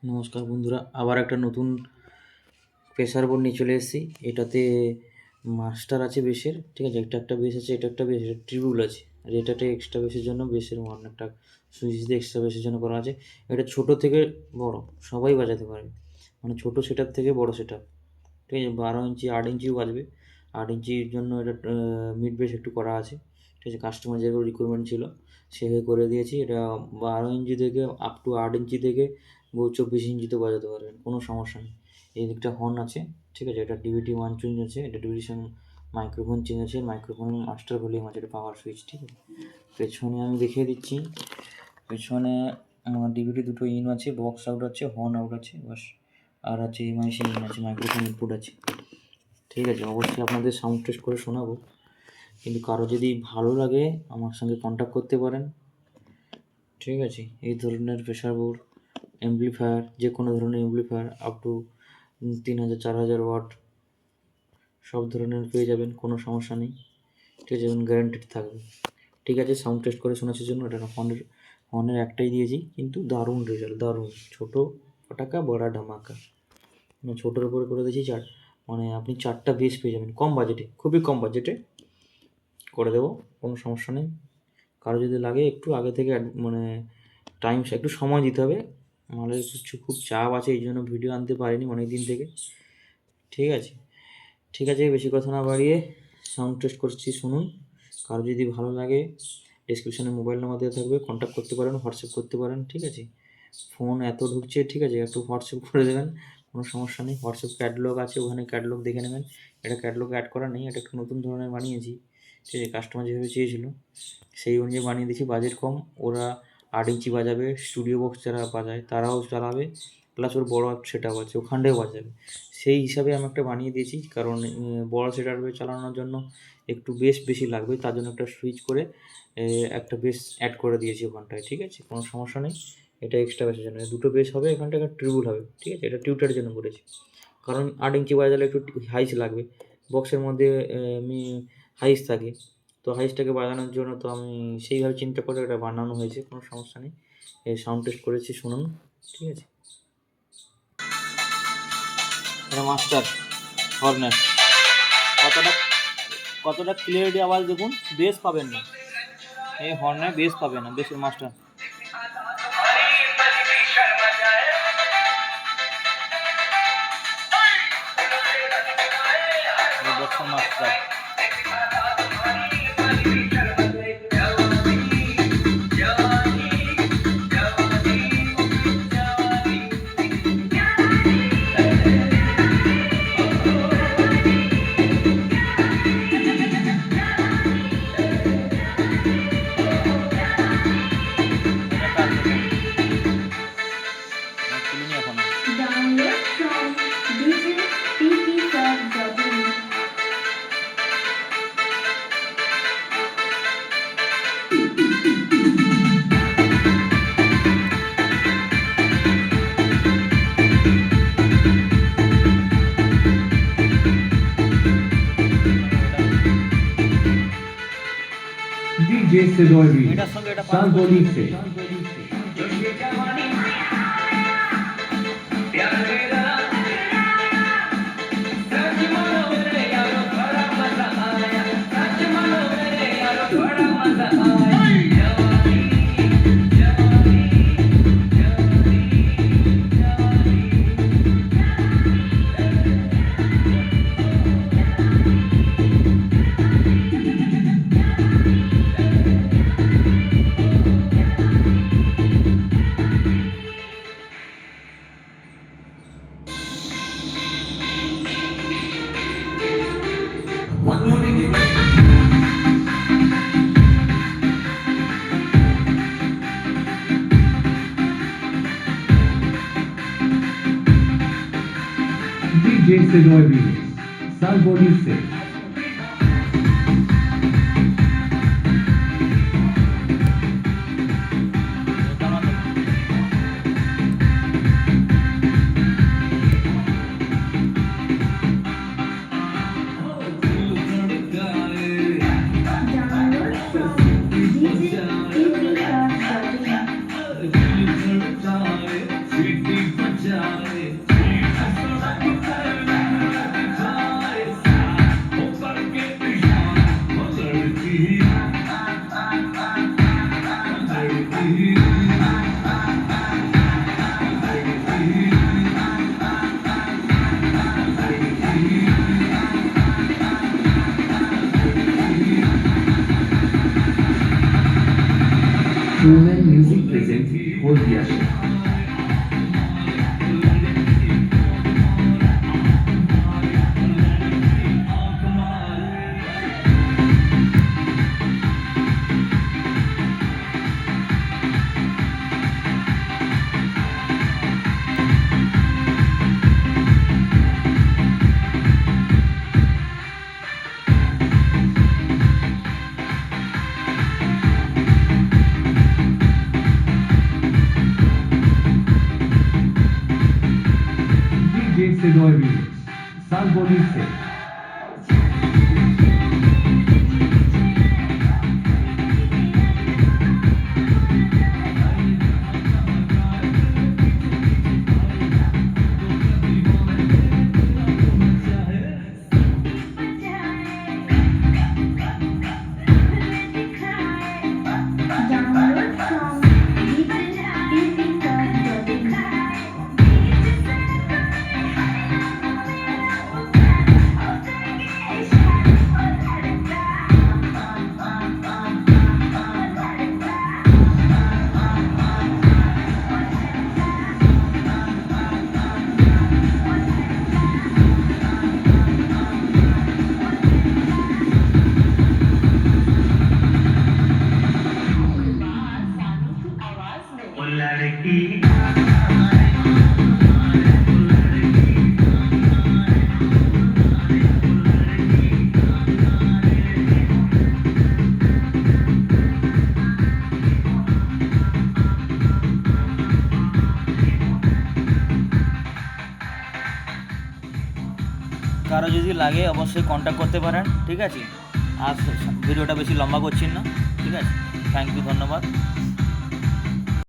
নমস্কার বন্ধুরা, আবার একটা নতুন প্রেসার বোর্ড নিয়ে চলে এসেছি। এটাতে মাস্টার আছে বেসের, ঠিক আছে। একটা বেস আছে, এটা একটা বেস, এটা ট্রিবিউল আছে। আর এটাতে এক্সট্রা বেসের জন্য বেসের অনেকটা সুইচ দিয়ে এক্সট্রা বেসের জন্য করা আছে। এটা ছোট থেকে বড় সবাই বাজাতে পারে, মানে ছোট সেটআপ থেকে বড় সেটআপ, ঠিক আছে। 12 ইঞ্চি 8 ইঞ্চিও বাজবে। 8 ইঞ্চির জন্য এটা মিড বেস একটু করা আছে, ঠিক আছে। কাস্টমার যেগুলো রিকোয়ারমেন্ট ছিল সেভাবে করে দিয়েছি। এটা 12 ইঞ্চি থেকে আপ টু 8 ইঞ্চি থেকে 24 ইঞ্চিতে বাজাতে পারবেন, কোনো সমস্যা নেই। এই দিকটা হর্ন আছে, ঠিক আছে। এটা ডিভিটি 1 চেঞ্জ আছে, এটা ডিভিশন মাইক্রোফোন চেঞ্জ আছে, মাইক্রোফোন মাস্টার ভলিউম আছে, এটা পাওয়ার সুইচ, ঠিক আছে। পেছনে আমি দেখিয়ে দিচ্ছি। পেছনে ডিভিডি দুটো ইন আছে, বক্স আউট আছে, হর্ন আউট আছে, বাস। আর আছে এমআইসি ইন আছে, মাইক্রোফোন ইনপুট আছে, ঠিক আছে। অবশ্যই আপনাদের সাউন্ড টেস্ট করে শোনাবো, কিন্তু কারো যদি ভালো লাগে আমার সঙ্গে কন্ট্যাক্ট করতে পারেন, ঠিক আছে। এই ধরনের প্রেসার বোর্ড, অ্যাম্পলিফায়ার, যে কোনো ধরনের অ্যাম্পলিফায়ার আপ টু 3000 4000 ওয়াট সব ধরনের পেয়ে যাবেন, কোনো সমস্যা নেই, ঠিক আছে। যেমন গ্যারান্টেড থাকবে, ঠিক আছে। সাউন্ড টেস্ট করে শোনানোর জন্য এটা হর্নের একটাই দিয়েছি, কিন্তু দারুণ রেজাল্ট, দারুণ। ছোটো পটাকা বড়া ধামাকা, মানে ছোটোর উপরে করে দিয়েছি মানে আপনি 4টা বেস পেয়ে যাবেন কম বাজেটে, খুবই কম বাজেটে করে দেবো, কোনো সমস্যা নেই। কারো যদি লাগে একটু আগে থেকে মানে একটু সময় দিতে হবে, মালের কিছু খুব চাপ আছে, এই জন্য ভিডিও আনতে পারিনি অনেক দিন থেকে, ঠিক আছে। ঠিক আছে, বেশি কথা না বাড়িয়ে সাউন্ড টেস্ট করছি, শুনুন। কারো যদি ভালো লাগে ডিসক্রিপশানে মোবাইল নাম্বার দেওয়া থাকবে, কন্ট্যাক্ট করতে পারেন, হোয়াটসঅ্যাপ করতে পারেন, ঠিক আছে। ফোন এত ঢুকছে, ঠিক আছে, একটু হোয়াটসঅ্যাপ করে দেবেন, কোনো সমস্যা নেই। হোয়াটসঅ্যাপ ক্যাটালগ আছে, ওখানে ক্যাটালগ দেখে নেবেন। এটা ক্যাটালগ অ্যাড করা নেই, এটা একটু নতুন ধরনের বানিয়েছি, ঠিক আছে। কাস্টমার যেভাবে চেয়েছিল সেই অনুযায়ী বানিয়ে দিয়েছি। বাজেট কম, ওরা 8 ইঞ্চি বাজাবে, স্টুডিও বক্স যারা বাজায় তারাও চালাবে, প্লাস ওর বড়ো একটা সেট আপ আছে ওখানটাও বাজাবে, সেই হিসাবে আমি একটা বানিয়ে দিয়েছি। কারণ বড়ো সেট আপে চালানোর জন্য একটু বেস বেশি লাগবে, তার জন্য একটা সুইচ করে একটা বেস অ্যাড করে দিয়েছি ওখানটায়, ঠিক আছে। কোনো সমস্যা নেই। এটা এক্সট্রা বেসের জন্য দুটো বেস হবে, এখানটা একটা ট্রিবল হবে, ঠিক আছে। এটা টিউটারের জন্য করেছি, কারণ 8 ইঞ্চি বাজালে একটু হাইস লাগবে, বক্সের মধ্যে হাইস থাকে, তো হাইসটাকে বাজানোর জন্য তো আমি সেইভাবে চিন্তা করে এটা বানানো হয়েছে, কোনো সমস্যা নেই। সাউন্ড টেস্ট করেছি, শুনুন, ঠিক আছে। এটা মাস্টার হর্নের, কতটা কতটা ক্লিয়ারিটি আওয়াজ দেখুন, বেস পাবেন না, এই হর্নে বেস পাবে না, বেসের মাস্টার বক্সের master. Download from djpksoft.in. DJ Sedovi, Salvoli se. DJ Sedovi, Salvoli se. Download from djpksoft.in. Haldia Sheikh. DJ Sedoy Remix, Salboni Singh. Download from djpcom.in. কারো যদি লাগে অবশ্যই কন্ট্যাক্ট করতে পারেন, ঠিক আছে। আর ভিডিওটা বেশি লম্বা করছি না, ঠিক আছে। থ্যাংক ইউ, ধন্যবাদ।